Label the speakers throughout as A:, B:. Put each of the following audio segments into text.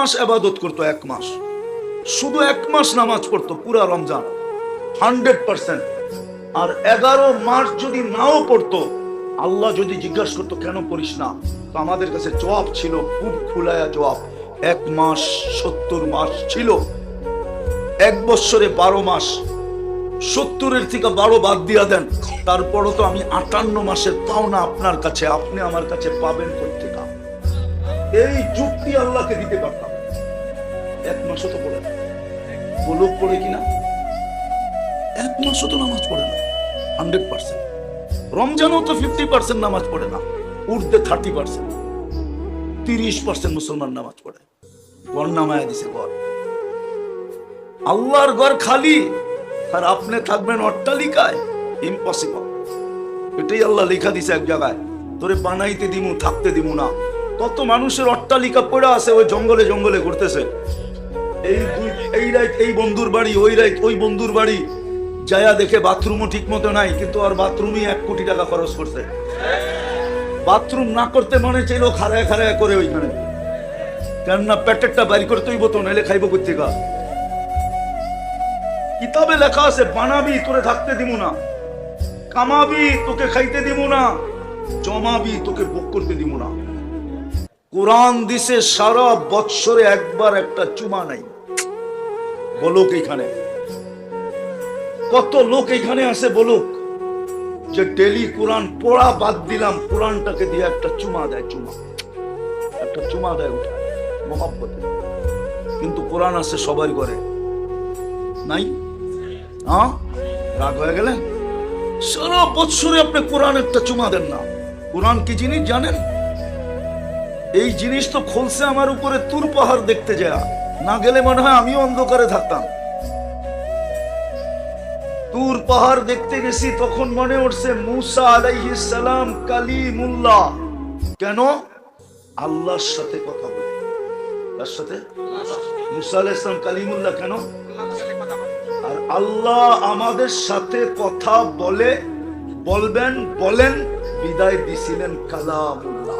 A: মাস ইবাদত করতো, 1 মাস, শুধু 1 মাস নামাজ পড়তো পুরা রমজান 100%। আর 11 মাস যদি নাও পড়তো, আল্লাহ যদি জিজ্ঞাসা করতো কেন পড়িস না, তো আমাদের কাছে জবাব ছিল, খুব খুলায়া জবাব, 1 মাস 70 মাস ছিল, 1 বছরে 12 মাস, 70-এর থেকে 12 বাদ দিয়া দেন, তারপরও তো আমি 58 মাসের পাওনা আপনার কাছে, আপনি আমার কাছে পাবেন কোথেকে? এই যুক্তি আল্লাহকে দিতে পারতাম। 1 মাসও তো পড়ে না, বলুক পড়ে কিনা, 1 মাসও তো নামাজ পড়ে না 100%। রমজানও তো 50% নামাজ পড়ে না, উর্ধে 30%, 30% মুসলমান নামাজ পড়ে। ঘর নামায় দিছে ঘর, আল্লাহর ঘর খালি, আর আপনি থাকবেন অট্টালিকায়, ইম্পসিবল। এটাই আল্লাহ লেখা দিছে এক জায়গায়, তোরে বানাইতে দিমু, থাকতে দিমু না। কত মানুষের অট্টালিকা পড়ে আছে ওই জঙ্গলে জঙ্গলে ঘুরতেছে, এই রাত এই বন্ধুর বাড়ি, ওই রাত ওই বন্ধুর বাড়ি, যায়া দেখে বাথরুমও ঠিক মতো নাই, কিন্তু আর বাথরুমই 1 কোটি টাকা খরচ করছে। বাথরুম না করতে মনে চাইলো খাড়ায় খাড়ায় করে ওইখানে, কেননা পেটেরটা বাইর করতে হইব তো, নাইলে খাইব কোথেকে? কিতাবে লেখা আছে, বানাবি তোরে থাকতে দিব না, কামাবি তোকে খাইতে দিব না, জমাবি তোকে ভোগ করতে দিব না। কোরআন দিছে সারা বৎসরে একবার একটা চুমা নাই। বলুক এখানে কত লোক এখানে আছে, বলুক যে ডেলি কোরআন পড়া বাদ দিলাম, কোরআনটাকে দিয়ে একটা চুমা দেয়, একটা চুমা দেয় ওটা মহব্বতে। কিন্তু কোরআন আছে সবার ঘরে, নাই? হ্যাঁ, রাগ হয়ে গেলে সারা বৎসরে আপনি কোরআন একটা চুমা দেন না। কোরআন কি জিনিস জানেন? এই জিনিস তো খুলছে আমার উপরে তুর পাহাড় দেখতে যায়, না গেলে মনে হয় আমিও অন্ধকারে থাকতাম। তুর পাহাড় দেখতে গেছি, তখন মনে উঠছে মুসা আলাইহিস সালাম কালিমুল্লাহ। কেন? আল্লাহর সাথে কথা বলে। তার সাথে মুসা আলাইহিস সালাম কালিমুল্লাহ কেন? আর আল্লাহ আমাদের সাথে কথা বলে, বলবেন, বলেন, বিদায় দিছিলেন কালামুল্লাহ।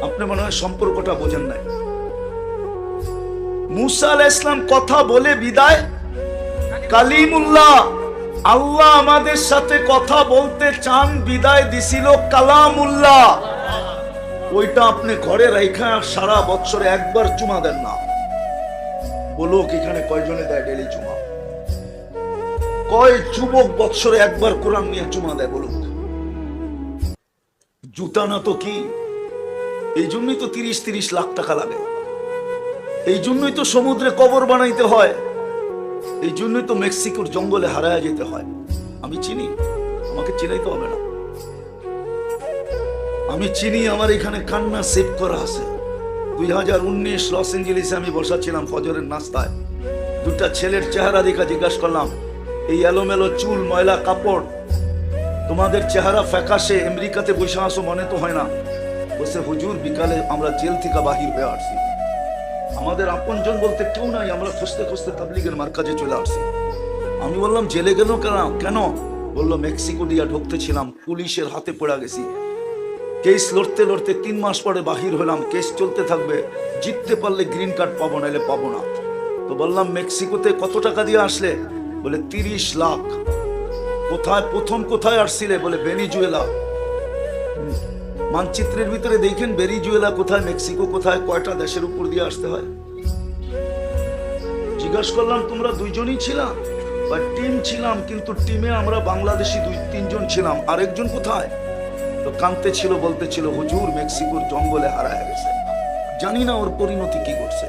A: আপনি মনে হয় সম্পর্কটা বোঝেন নাই। মুসা আলাইহিস সালাম কথা বলে বিদায় কালিমুল্লাহ। আল্লাহ আমাদের সাথে কথা বলতে চান, বিদায় দিছিল কালামুল্লাহ। ওইটা আপনি ঘরে রাইখা সারা বছরে একবার চুমা দেন না। বলুক এখানে কয়জনে দেয় ডেলি চুমা? কয় যুবক বছরে একবার কোরআন নিয়ে চুমা দেয়? বলুক। জুতা না তো কি? এই জন্যই তো 30 লাখ টাকা লাগে, এই জন্যই তো সমুদ্রে কবর বানাইতে হয়, এই জন্যই তো মেক্সিকোর জঙ্গলে হারায় যেতে হয়। আমি চিনি, আমাকে চিনাইতে হবে না। আমি চিনি, আমার এখানে কান্না সেভ করা আছে। 2019 লস এঞ্জেলিসে আমি বসা ছিলাম ফজরের নাস্তায়, 2টা ছেলের চেহারা দেখা জিজ্ঞাসা করলাম, এই এলোমেলো চুল, ময়লা কাপড়, তোমাদের চেহারা ফ্যাকাশে, আমেরিকাতে বসে আসো মনে তো হয় না। বলছে হুজুর বিকালে আমরা জেল থেকে বাহির হয়ে আসছি, আমাদের আপনজন বলতে কেউ নাই, আমরা খুঁজতে খুঁজতে তাবলিগের মার্কাজে চলে আসছি। আমি বললাম জেলে গেল কেন? বললো মেক্সিকো দিয়া ঢুকতে ছিলাম, পুলিশের হাতে পড়া গেছি, কেস লড়তে লড়তে 3 মাস পরে বাহির হলাম, কেস চলতে থাকবে, জিততে পারলে গ্রিন কার্ড পাবো, নাইলে পাবো না। তো বললাম মেক্সিকোতে কত টাকা দিয়ে আসলে? বলে 30 লাখ। কোথায় প্রথম কোথায় আসছিলে? বলে ভেনিজুয়েলা। মানচিত্রের ভিতরে দেখেন ভেনিজুয়েলা কোথায়, মেক্সিকো কোথায়, কয়টা দেশের উপর দিয়ে আসতে হয়? জিজ্ঞাসা করলাম তোমরা 2জনই ছিলাম বা টিম ছিলাম? কিন্তু টিমে আমরা বাংলাদেশি 2-3 জন ছিলাম, আরেকজন কোথায়? তো কাঁদতে ছিল, বলতে ছিল হুজুর মেক্সিকোর জঙ্গলে হারায় গেছে, জানি না ওর পরিণতি কি করছে।